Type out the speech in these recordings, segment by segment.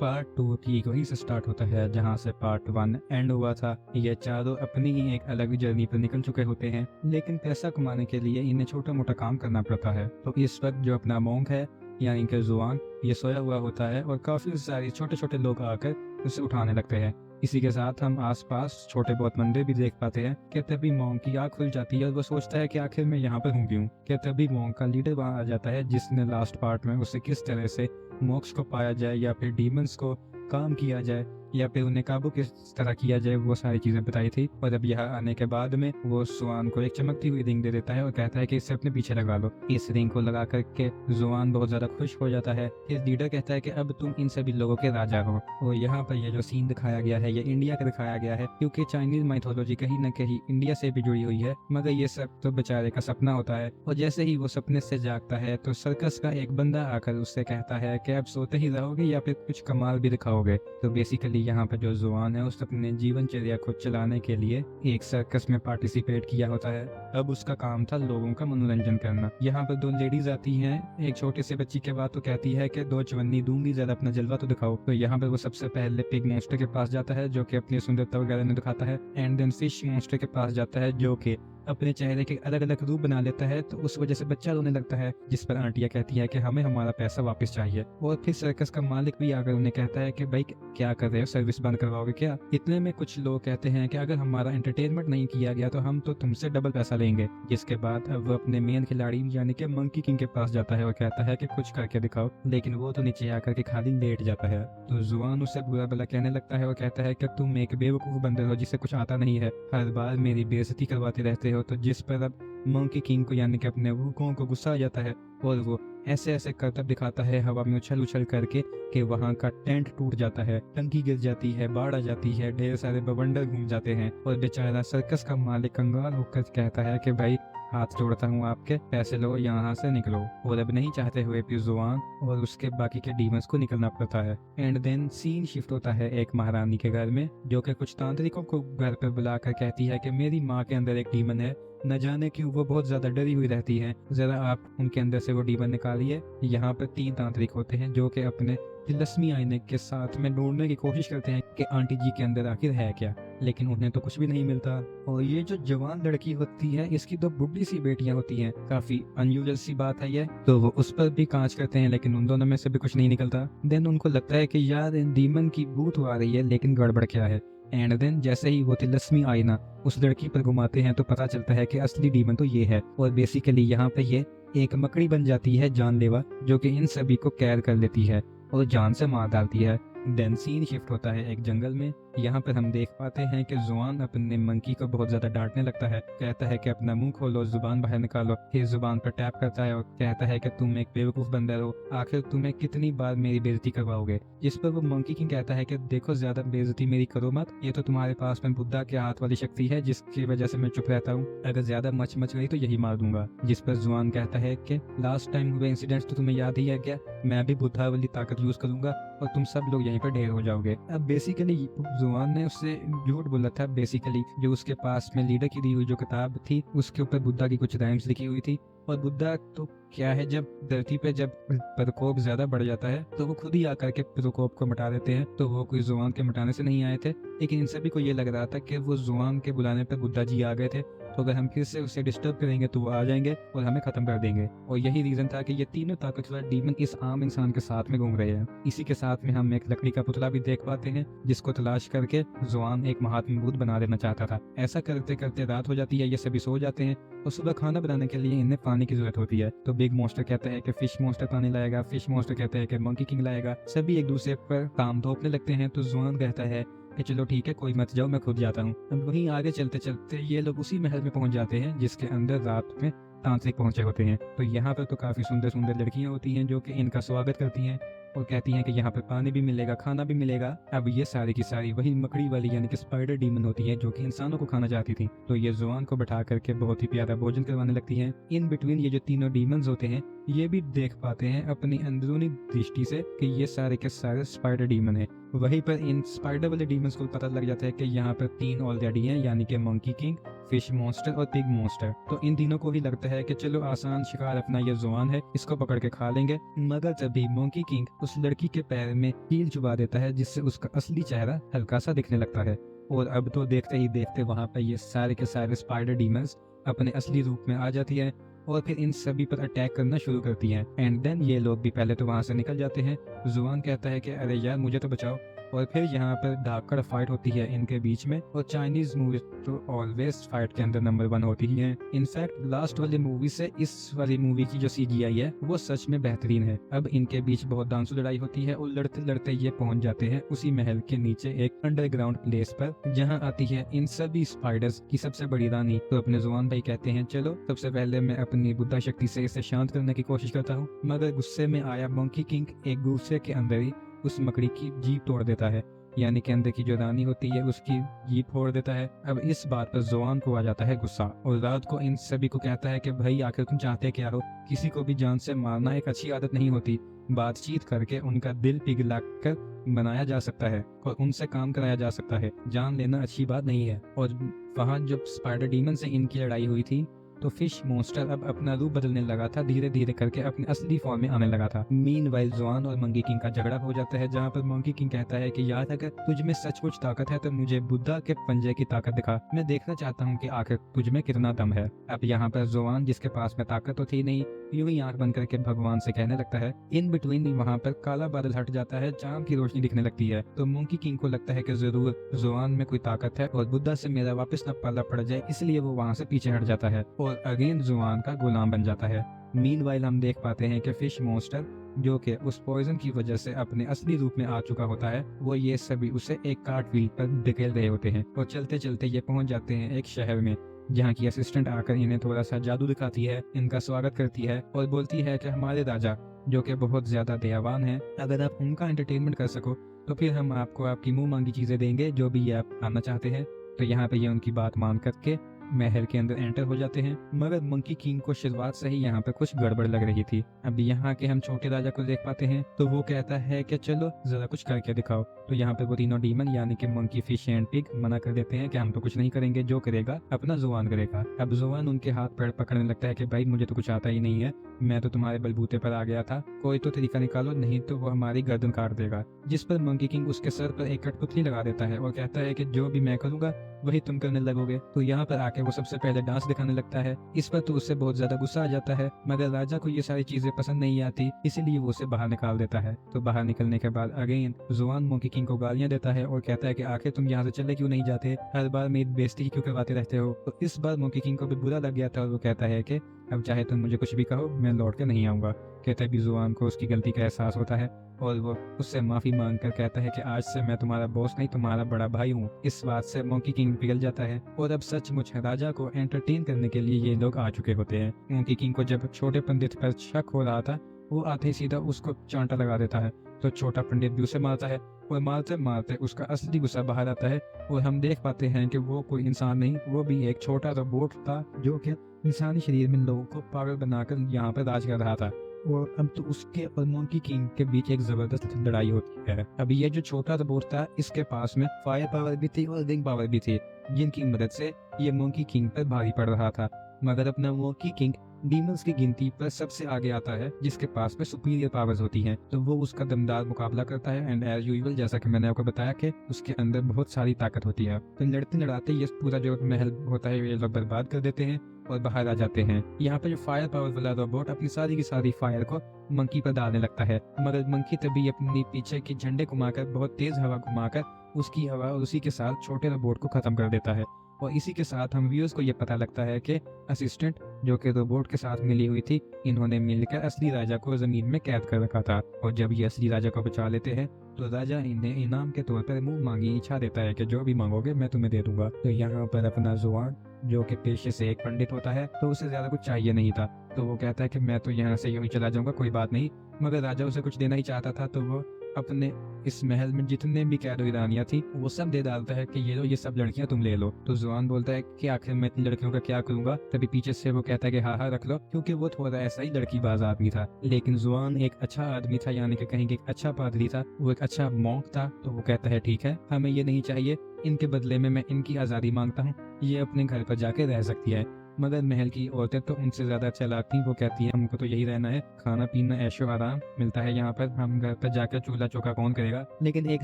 Part 2 ठीक वहीं से स्टार्ट होता है जहां से पार्ट 1 एंड हुआ था। ये चारों अपनी ही एक अलग जर्नी पर निकल चुके होते हैं, लेकिन पैसा कमाने के लिए इन्हें छोटा मोटा काम करना पड़ता है। तो इस वक्त जो अपना मोंक है यानी कि जुआन, ये सोया हुआ होता है और काफी सारे छोटे छोटे लोग आकर उसे उठाने लगते हैं। इसी के साथ हम आसपास छोटे बहुत मंदिर भी देख पाते हैं कि तभी मोंक की आँख खुल जाती है और वो सोचता है कि आखिर मैं यहाँ पर हूँ क्यों। कि तभी मोंक का लीडर वहाँ आ जाता है जिसने लास्ट पार्ट में उसे किस तरह से मोक्ष को पाया जाए या फिर डीमंस को काम किया जाए या फिर उन्हें काबू किस तरह किया जाए, वो सारी चीजें बताई थी। और अब यहाँ आने के बाद में वो जुआन को एक चमकती हुई रिंग दे देता है और कहता है कि इसे अपने पीछे लगा लो। इस रिंग को लगा करके जुआन बहुत ज्यादा खुश हो जाता है। इस लीडर कहता है कि अब तुम इन सभी लोगों के राजा हो। और यहाँ पर ये जो सीन दिखाया गया है ये इंडिया का दिखाया गया है, क्योंकि चाइनीज माइथोलॉजी कहीं न कहीं इंडिया से भी जुड़ी हुई है। मगर ये सब तो बेचारे का सपना होता है और जैसे ही वो सपने से जागता है तो सर्कस का एक बंदा आकर उससे कहता है कि अब सोते ही रहोगे या फिर कुछ कमाल भी दिखाओगे। तो बेसिकली यहाँ पर जो जुआन है उसने अपने जीवनचर्या को चलाने के लिए एक सर्कस में पार्टिसिपेट किया होता है। अब उसका काम था लोगों का मनोरंजन करना। यहाँ पर दो लेडीज आती हैं, एक छोटे से बच्ची के बाद तो कहती है कि 2 चवन्नी दूंगी, जरा अपना जलवा तो दिखाओ। तो यहाँ पर वो सबसे पहले पिग मॉन्स्टर के पास जाता है जो कि अपनी सुंदरता वगैरह में दिखाता है, एंड देन फिश मॉन्स्टर के पास जाता है जो कि अपने चेहरे के अलग अलग रूप बना लेता है। तो उस वजह से बच्चा रोने लगता है, जिस पर आंटिया कहती है कि हमें हमारा पैसा वापस चाहिए। और फिर सर्कस का मालिक भी आकर उन्हें कहता है कि भाई क्या कर रहे हो, सर्विस बंद करवाओगे क्या। इतने में कुछ लोग कहते हैं कि अगर हमारा एंटरटेनमेंट नहीं किया गया तो हम तो तुमसे डबल पैसा लेंगे। जिसके बाद अब वो अपने मेन खिलाड़ी यानी कि मंकी किंग के पास जाता है और कहता है कि कुछ करके दिखाओ, लेकिन वो तो नीचे आकर के खाली लेट जाता है। तो जुआन उसे बुरा भला कहने लगता है और कहता है कि तुम एक बेवकूफ बंदर हो जिसे कुछ आता नहीं है, हर बार मेरी बेइज्जती करवाते रहते हो। तो जिस पर अब मंकी किंग को यानी कि अपने वूकों को गुस्सा आ जाता है और वो ऐसे ऐसे करतब दिखाता है हवा में उछल उछल करके कि वहाँ का टेंट टूट जाता है, टंकी गिर जाती है, बाढ़ आ जाती है, ढेर सारे बवंडर घूम जाते हैं और बेचारा सर्कस का मालिक कंगाल होकर कहता है कि भाई हाथ जोड़ता हूँ आपके, पैसे लो, यहाँ से निकलो। और अब नहीं चाहते हुए भी जुआन और उसके बाकी के डीमंस को निकलना पड़ता है। एंड देन सीन शिफ्ट होता है एक महारानी के घर में जो कि कुछ तांत्रिकों को घर पर बुलाकर कहती है कि मेरी माँ के अंदर एक डीमन है, न जाने क्यों वो बहुत ज्यादा डरी हुई रहती है, जरा आप उनके अंदर से वो डीमन निकालिए। यहाँ पर 3 तांत्रिक होते हैं जो कि अपने तिलस्मी आईने के साथ में ढूंढने की कोशिश करते हैं कि आंटी जी के अंदर आखिर है क्या, लेकिन उन्हें तो कुछ भी नहीं मिलता। और ये जो जवान लड़की होती है इसकी 2 बुढ़ी सी बेटियां होती हैं, काफी अनयूजुअल सी बात है ये। तो वो उस पर भी कांच करते हैं लेकिन उन दोनों में से भी कुछ नहीं निकलता। देन उनको लगता है कि यार डीमन की बू तो आ रही है लेकिन गड़बड़ क्या है। एंड देन जैसे ही वो तिलस्मी आईना उस लड़की पर घुमाते हैं तो पता चलता है कि असली डीमन तो ये है। और बेसिकली यहाँ पे ये एक मकड़ी बन जाती है जानलेवा जो कि इन सभी को कैद कर लेती है और जान से मार डालती है। देन सीन शिफ्ट होता है एक जंगल में। यहाँ पर हम देख पाते हैं कि जुआन अपने मंकी को बहुत ज्यादा डांटने लगता है, कहता है कि अपना मुंह खोलो, जुबान बाहर निकालो। फिर जुबान पर टैप करता है और कहता है कि तुम एक बेवकूफ बंदर हो, आखिर तुम्हें कितनी बार मेरी बेइज्जती करवाओगे। जिस पर वो मंकी किंग कहता है कि देखो ज्यादा बेइज्जती मेरी करो मत, ये तो तुम्हारे पास में बुद्धा के हाथ वाली शक्ति है जिसकी वजह से मैं चुप रहता हूँ, अगर ज्यादा मच गई तो यही मार दूंगा। जिस पर जुआन कहता है कि लास्ट टाइम हुए इंसिडेंट्स तो तुम्हें याद ही है क्या, मैं भी बुद्धा वाली ताकत यूज करूंगा और तुम सब लोग यहीं पर ढेर हो जाओगे। अब बेसिकली जुआन ने उससे झूठ बोला था। बेसिकली जो उसके पास में लीडर की दी हुई जो किताब थी उसके ऊपर बुद्धा की कुछ राइम्स लिखी हुई थी, और बुद्धा तो क्या है, जब धरती पे जब प्रकोप ज्यादा बढ़ जाता है तो वो खुद ही आकर के प्रकोप को मिटा देते हैं। तो वो कोई जुआन के मिटाने से नहीं आए थे, लेकिन इन सभी को ये लग रहा था कि वो जुआन के बुलाने पर बुद्धा जी आ गए थे, तो अगर हम फिर से उसे डिस्टर्ब करेंगे तो वो आ जाएंगे और हमें खत्म कर देंगे। और यही रीजन था कि ये तीनों ताकतवर डीमन इस आम इंसान के साथ में घूम रहे हैं। इसी के साथ में हम एक लकड़ी का पुतला भी देख पाते हैं जिसको तलाश करके जुआन एक महात्मा बुद्ध बना देना चाहता था। ऐसा करते करते रात हो जाती है, ये सभी सो जाते हैं और सुबह खाना बनाने के लिए इन्हें पानी की जरूरत होती है। तो बिग मॉन्स्टर कहता है कि फिश मॉन्स्टर पानी लाएगा, फिश मॉन्स्टर कहता है कि मंकी किंग लाएगा। सभी एक दूसरे पर काम थोपने लगते हैं। तो जुआन कहता है कि चलो ठीक है, कोई मत जाओ, मैं खुद जाता हूँ। अब वहीं आगे चलते चलते ये लोग उसी महल में पहुंच जाते हैं जिसके अंदर रात में तांत्रिक पहुंचे होते हैं। तो यहाँ पर तो काफी सुंदर सुंदर लड़कियां होती हैं जो कि इनका स्वागत करती हैं और कहती हैं कि यहाँ पर पानी भी मिलेगा, खाना भी मिलेगा। अब ये सारी की सारी वही मकड़ी वाली यानी कि स्पाइडर डीमन होती है जो कि इंसानों को खाना चाहती थी। तो ये जुआन को बैठा करके बहुत ही प्यारा भोजन करवाने लगती हैं। इन बिटवीन ये जो तीनों डीमंस होते हैं ये भी देख पाते हैं अपनी अंदरूनी दृष्टि से कि ये सारे के सारे स्पाइडर डीमन है। वहीं पर इन स्पाइडर वाले डीमंस को पता लग जाता है कि यहाँ पर 3 ऑलरेडी हैं, यानी कि मंकी किंग, फिश मॉन्स्टर और पिग मॉन्स्टर। तो इन तीनों को ही लगता है कि चलो आसान शिकार अपना ये जुआन है, इसको पकड़ के खा लेंगे। मगर तभी मंकी किंग उस लड़की के पैर में कील चुबा देता है, जिससे उसका असली चेहरा हल्का सा दिखने लगता है। और अब तो देखते ही देखते वहाँ पर ये सारे के सारे स्पाइडर डीमंस अपने असली रूप में आ जाती है और फिर इन सभी पर अटैक करना शुरू करती हैं। एंड देन ये लोग भी पहले तो वहाँ से निकल जाते हैं। जुआन कहता है कि अरे यार मुझे तो बचाओ। और फिर यहाँ पर धाकड़ फाइट होती है इनके बीच में। और चाइनीज मूवी तो ऑलवेज फाइट के अंदर नंबर 1 होती ही है। इनफैक्ट लास्ट वाली मूवी से इस वाली मूवी की जो CGI है वो सच में बेहतरीन है। अब इनके बीच बहुत दांसू लड़ाई होती है और लड़ते लड़ते ये पहुंच जाते हैं उसी महल के नीचे एक अंडरग्राउंड प्लेस पर, जहाँ आती है इन सभी स्पाइडर्स की सबसे बड़ी रानी। तो अपने जुआन भाई कहते हैं चलो सबसे पहले मैं अपनी बुद्धा शक्ति से इसे शांत करने की कोशिश करता हूँ। मगर गुस्से में आया मंकी किंग एक गुस्से के अंदर ही उस मकड़ी की जीभ तोड़ देता है, यानी कि अंदर की जो रानी होती है उसकी जीभ फोड़ देता है। अब इस बात पर जुआन को आ जाता है गुस्सा और रात को इन सभी को कहता है कि भाई आखिर तुम चाहते क्या हो, किसी को भी जान से मारना एक अच्छी आदत नहीं होती। बातचीत करके उनका दिल पिघला कर बनाया जा सकता है और उनसे काम कराया जा सकता है, जान लेना अच्छी बात नहीं है। और वहाँ जब स्पाइडर डीमन से इनकी लड़ाई हुई थी तो फिश मॉन्स्टर अब अपना रूप बदलने लगा था, धीरे धीरे करके अपने असली फॉर्म में आने लगा था। मीनवाइल जुआन और मंकी किंग का झगड़ा हो जाता है, जहाँ पर मंकी किंग कहता है कि यार अगर तुझ में सचमुच ताकत है तो मुझे बुद्धा के पंजे की ताकत दिखा, मैं देखना चाहता हूँ कि आखिर तुझ में कितना दम है। अब यहाँ पर जुआन, जिसके पास में ताकत तो थी नहीं, यूं ही आंख बंद करके भगवान से कहने लगता है। इन बिटवीन वहाँ पर काला बादल हट जाता है, चांद की रोशनी दिखने लगती है। तो मंकी किंग को लगता है कि जरूर जुआन में कोई ताकत है और बुद्धा से मेरा वापस न पाला पड़ जाए, इसलिए वो वहाँ से पीछे हट जाता है और अगेन जुआन का गुलाम बन जाता है। मीनवाइल हम देख पाते हैं कि फिश मॉन्स्टर, जो कि उस पॉइजन की वजह से अपने असली रूप में आ चुका होता है, वो ये सभी उसे एक कार्ट व्हील पर धकेल रहे होते हैं और चलते चलते ये पहुंच जाते हैं एक शहर में, जहाँ की असिस्टेंट आकर इन्हें थोड़ा सा जादू दिखाती है, इनका स्वागत करती है और बोलती है कि हमारे राजा, जो कि बहुत ज्यादा दयावान हैं, अगर आप उनका एंटरटेनमेंट कर सको तो फिर हम आपको आपकी मुंह मांगी चीजें देंगे, जो भी आप आना चाहते हैं। तो यहाँ पे ये उनकी बात मान करके महल के अंदर एंटर हो जाते हैं। मगर मंकी किंग को शुरुआत से ही यहाँ पे कुछ गड़बड़ लग रही थी। अब यहाँ के हम छोटे राजा को देख पाते हैं, तो वो कहता है कि चलो जरा कुछ करके दिखाओ। तो यहाँ पे वो तीनों डीमन यानी कि मंकी, फिश एंड पिग मना कर देते हैं कि हम तो कुछ नहीं करेंगे, जो करेगा अपना जुबान करेगा। अब जुबान उनके हाथ पैर पकड़ने लगता है कि भाई मुझे तो कुछ आता ही नहीं है, मैं तो तुम्हारे बलबूते पर आ गया था, कोई तो तरीका निकालो, नहीं तो वो हमारी गर्दन काट देगा। जिस पर मंकी किंग उसके सर पर एक कठपुतली लगा देता है और कहता है कि जो भी मैं करूंगा वही तुम करने लगोगे। तो यहाँ पर आके वो सबसे पहले डांस दिखाने लगता है। इस पर तो उससे बहुत ज्यादा गुस्सा आ जाता है, मगर राजा को ये सारी चीजें पसंद नहीं आती, इसीलिए वो उसे बाहर निकाल देता है। तो बाहर निकलने के बाद अगेन जुआन मंकी किंग को गालियां देता है और कहता है कि आखिर तुम यहाँ से चले क्यों नहीं जाते, हर बार मेरी बेइज्जती क्यों करवाते रहते हो। तो इस बार मंकी किंग को भी बुरा लग गया था और वो कहता है कि अब चाहे तुम मुझे कुछ भी कहो, मैं लौट के नहीं आऊंगा। कहते भी जुआन को उसकी गलती का एहसास होता है और वो उससे माफी मांग कर कहता है कि आज से मैं तुम्हारा बॉस नहीं, तुम्हारा बड़ा भाई हूँ। इस बात से मंकी किंग पिघल जाता है और अब सचमुच राजा को एंटरटेन करने के लिए ये लोग आ चुके होते हैं। मंकी किंग को जब छोटे पंडित पर शक हो रहा था, वो आते ही सीधा उसको चांटा लगा देता है। तो छोटा पंडित भी उसे मारता है और मारते मारते उसका असली गुस्सा बाहर आता है और हम देख पाते हैं कि वो कोई इंसान नहीं, वो भी एक छोटा रोबोट था, जो कि इंसानी शरीर में लोगों को पागल बनाकर यहाँ पर राज कर रहा था। और अब तो उसके और मंकी किंग के बीच एक जबरदस्त लड़ाई होती है। अब ये जो छोटा रोबोट था, इसके पास में फायर पावर भी थी और रिंग पावर भी थी, जिनकी मदद से ये मंकी किंग पर भारी पड़ रहा था। मगर अपना मंकी किंग डीमंस की गिनती पर सबसे आगे आता है, जिसके पास में सुपीरियर पावर्स होती हैं। तो वो उसका दमदार मुकाबला करता है एंड एज यूजुअल, जैसा कि मैंने आपको बताया कि उसके अंदर बहुत सारी ताकत होती है। तो लड़ते लड़ाते ये पूरा जो महल होता है ये लोग बर्बाद कर देते हैं और बाहर आ जाते हैं। यहाँ पे जो फायर पावर वाला रोबोट अपनी सारी की सारी फायर को मंकी पर डालने लगता है, मगर मंकी तभी अपनी पीछे के झंडे घुमाकर, बहुत तेज हवा घुमाकर उसकी हवा और उसी के साथ छोटे रोबोट को खत्म कर देता है। और इसी के साथ हम व्यूअर्स को ये पता लगता है कि असिस्टेंट, जो कि रोबोट के साथ मिली हुई थी, इन्होंने मिलकर असली राजा को जमीन में कैद कर रखा था। और जब ये असली राजा को बचा लेते हैं तो राजा इन्हें इनाम के तौर पर मुंह मांगी इच्छा देता है कि जो भी मांगोगे मैं तुम्हें दे दूंगा। तो यहाँ पर अपना जुआन, जो कि पेशे से एक पंडित होता है, तो उसे ज्यादा कुछ चाहिए नहीं था, तो वो कहता है कि मैं तो यहाँ से यूं ही चला जाऊंगा, कोई बात नहीं। मगर राजा उसे कुछ देना ही चाहता था, तो वो अपने इस महल में जितने भी कैद रानियां थी वो सब दे डालता है कि ये लो, ये सब लड़कियां तुम ले लो। तो जुआन बोलता है कि आखिर मैं इतनी लड़कियों का क्या करूंगा। तभी पीछे से वो कहता है कि हाँ हाँ रख लो, क्योंकि वो थोड़ा ऐसा ही लड़कीबाज आदमी था। लेकिन जुआन एक अच्छा आदमी था, यानी कि कहीं एक अच्छा पादरी था, वो एक अच्छा मॉन्क था। तो वो कहता है ठीक है, हमें ये नहीं चाहिए, इनके बदले में मैं इनकी आज़ादी मांगता हूँ, ये अपने घर पर जाके रह सकती है। मगर महल की औरतें तो उनसे ज्यादा चालाक थी। वो कहती है हमको तो यही रहना है, खाना पीना ऐशो आराम मिलता है यहाँ पर, हम घर पर जाकर चूल्हा चौका कौन करेगा। लेकिन एक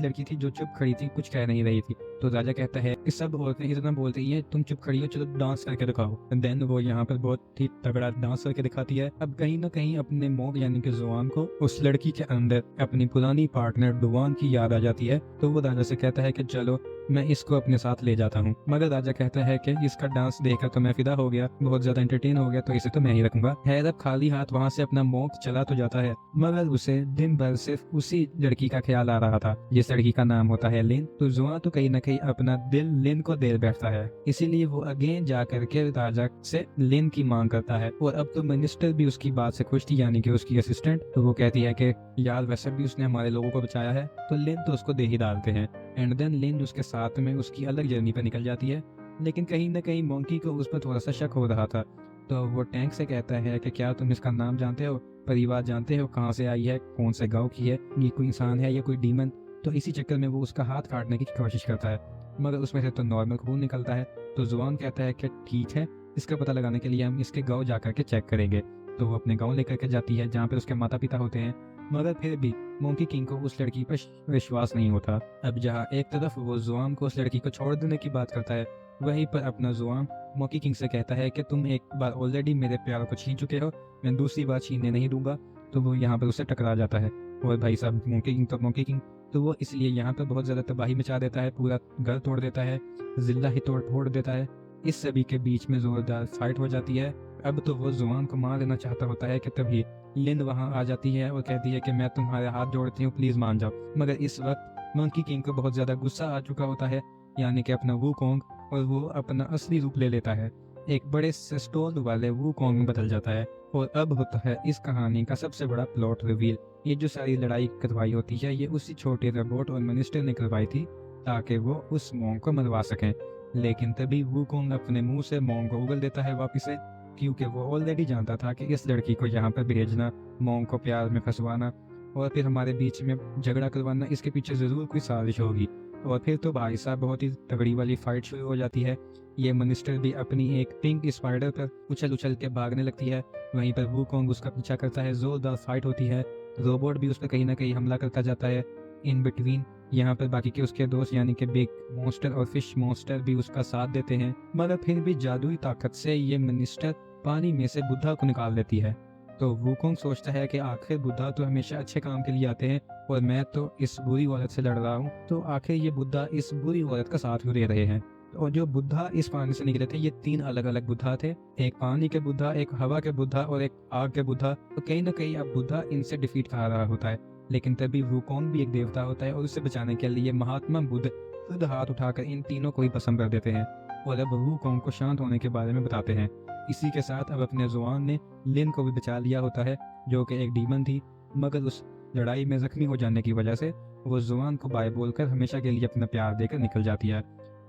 लड़की थी जो चुप खड़ी थी, कुछ कह नहीं रही थी। तो राजा कहता है कि सब औरतें इतना बोलती हैं, तुम चुप खड़ी हो, चलो डांस करके दिखाओ। देन वो यहाँ पर बहुत ही तगड़ा डांस करके दिखाती है। अब कहीं ना कहीं अपने मोग यानी कि जुआन को उस लड़की के अंदर अपनी पुरानी पार्टनर डुवान की याद आ जाती है। तो वो राजा से कहता है कि चलो मैं इसको अपने साथ ले जाता हूँ। मगर राजा कहता है कि इसका डांस देखकर तो मैं फिदा हो गया, बहुत ज्यादा एंटरटेन हो गया, तो इसे तो मैं ही रखूंगा। हैरत खाली हाथ वहाँ से अपना मोग चला तो जाता है, मगर उसे दिन भर सिर्फ उसी लड़की का ख्याल आ रहा था जिस लड़की का नाम होता है लिन। तो जुआ तो कहीं ना कहीं अपना दिल लिन को दे बैठता है, इसीलिए वो अगेन जा करके राजा से लिन की मांग करता है। और अब तो मिनिस्टर भी उसकी बात से खुश थी, यानी कि उसकी असिस्टेंट। तो वो कहती है कि यार वैसे भी उसने हमारे लोगों को बचाया है, तो लिन तो उसको दे ही डालते हैं। एंड देन लिन उसके साथ में उसकी अलग जर्नी पर निकल जाती है। लेकिन कहीं ना कहीं मोंकी को उस पर थोड़ा सा शक हो रहा था। तो वो टैंक से कहता है कि क्या तुम इसका नाम जानते हो, परिवार जानते हो, कहाँ से आई है, कौन से गांव की है, ये कोई इंसान है या कोई डीमन। तो इसी चक्कर में वो उसका हाथ काटने की कोशिश करता है, मगर उसमें से तो नॉर्मल खून निकलता है। तो जुबान कहता है कि ठीक है, इसका पता लगाने के लिए हम इसके गाँव जाकर के चेक करेंगे। तो वो अपने गाँव लेकर के जाती है जहाँ पे उसके माता पिता होते हैं। मगर फिर भी मोंकी किंग को उस लड़की पर विश्वास नहीं होता। अब जहाँ एक तरफ वो जुआन को उस लड़की को छोड़ देने की बात करता है, वहीं पर अपना जुआन मोंकी किंग से कहता है कि तुम एक बार ऑलरेडी मेरे प्यार को छीन चुके हो, मैं दूसरी बार छीनने नहीं दूंगा। तो वो यहाँ पर उससे टकरा जाता है। और भाई साहब मोंकी किंग तो मोंकी किंग, तो वो इसलिए यहाँ पर बहुत ज़्यादा तबाही मचा देता है, पूरा घर तोड़ देता है, जिल्ला ही तोड़ फोड़ देता है। इस सभी के बीच में जोरदार फाइट हो जाती है। अब तो वो जुआन को मार देना चाहता होता है कि तभी लिन वहां आ जाती है और कहती है कि मैं तुम्हारे हाथ जोड़ती हूँ, प्लीज मान जाओ। मगर इस वक्त मंकी किंग को बहुत ज्यादा गुस्सा आ चुका होता है, यानी कि अपना वू कॉन्ग, और वो अपना असली रूप ले लेता है, एक बड़े से स्टोन वाले वू कॉन्ग में बदल जाता है। और अब होता है इस कहानी का सबसे बड़ा प्लॉट रिवील। ये जो सारी लड़ाई करवाई होती है, ये उसी छोटे रोबोट और मिनिस्टर ने करवाई थी ताकि वो उस मोंग को मरवा सकें। लेकिन तभी वू कॉन्ग अपने मुंह से मोंग को उगल देता है वापिस से, क्योंकि वो ऑलरेडी जानता था कि इस लड़की को यहाँ पर भेजना, मोंग को प्यार में फंसवाना और फिर हमारे बीच में झगड़ा करवाना, इसके पीछे ज़रूर कोई साजिश होगी। और फिर तो भाई साहब बहुत ही तगड़ी वाली फाइट शुरू हो जाती है। ये मिनिस्टर भी अपनी एक पिंक स्पाइडर पर उछल उछल के भागने लगती है, वहीं पर वूकोंग उसका पीछा करता है, जोरदार फाइट होती है। रोबोट भी उस पर कहीं ना कहीं हमला करता जाता है। इन बिटवीन यहाँ पर बाकी के उसके दोस्त यानी कि बिग मॉन्स्टर और फिश मॉन्स्टर भी उसका साथ देते हैं, मगर फिर भी जादुई ताकत से ये मिनिस्टर पानी में से बुद्धा को निकाल लेती है। तो वूकोंग सोचता है कि आखिर बुद्धा तो हमेशा अच्छे काम के लिए आते हैं और मैं तो इस बुरी औरत से लड़ रहा हूँ, तो आखिर ये बुद्धा इस बुरी औरत का साथ क्यों दे रहे हैं। और जो बुद्धा इस पानी से निकले थे, ये 3 अलग अलग बुद्धा थे, एक पानी के बुद्धा, एक हवा के बुद्धा और एक आग के बुद्धा। तो कहीं ना कहीं अब बुद्धा इनसे डिफीट खा रहा होता है। लेकिन तभी वूकोंग भी एक देवता होता है और उसे बचाने के लिए महात्मा बुद्ध खुद हाथ उठाकर इन तीनों को ही पसंद कर देते हैं और अब वूकोंग को शांत होने के बारे में बताते हैं। इसी के साथ अब अपने जुआन ने लिन को भी बचा लिया होता है, जो कि एक डीमन थी, मगर उस लड़ाई में जख्मी हो जाने की वजह से वो जुआन को बाय बोलकर हमेशा के लिए अपना प्यार देकर निकल जाती है।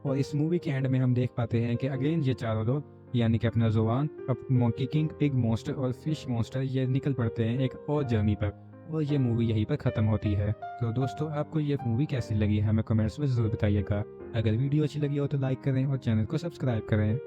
और इस मूवी के एंड में हम देख पाते हैं कि अगेन ये चारों लोग यानी कि अपना जुआन, मोंकी किंग, पिग मॉन्स्टर और फिश मॉन्स्टर ये निकल पड़ते हैं एक और जर्नी पर, और ये मूवी यहीं पर खत्म होती है। तो दोस्तों आपको ये मूवी कैसी लगी हमें कमेंट्स में जरूर बताइएगा। अगर वीडियो अच्छी लगी हो तो लाइक करें और चैनल को सब्सक्राइब करें।